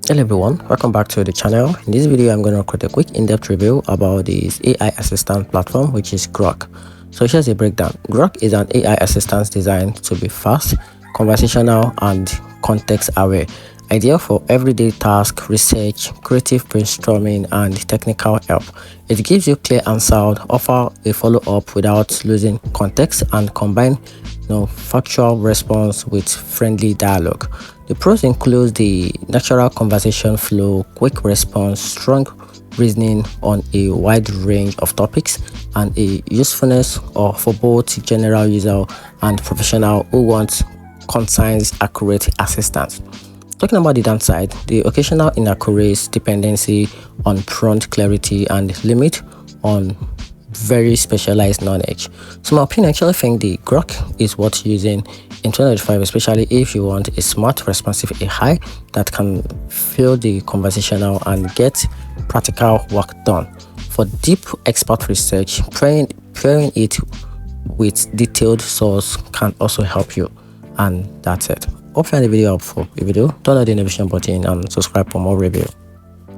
Hello everyone, welcome back to the channel. In this video I'm going to create a quick in-depth review about this AI assistant platform, which is Grok. So here's a breakdown. Grok is an AI assistant designed to be fast, conversational and context aware, ideal for everyday tasks, research, creative brainstorming and technical help. It gives you clear answers, offer a follow-up without losing context, and combine factual response with friendly dialogue. The pros include the natural conversation flow, quick response, strong reasoning on a wide range of topics, and a usefulness for both general user and professional who want concise, accurate assistance. Talking about the downside, the occasional inaccurate dependency on prompt clarity and limit on very specialized knowledge. So my opinion, I actually think the Grok is worth using in 2025, especially if you want a smart, responsive AI that can fill the conversational and get practical work done. For deep expert research, pairing it with detailed source can also help you. And that's it. Hope you find the video helpful. If you do, turn on the notification button and subscribe for more review.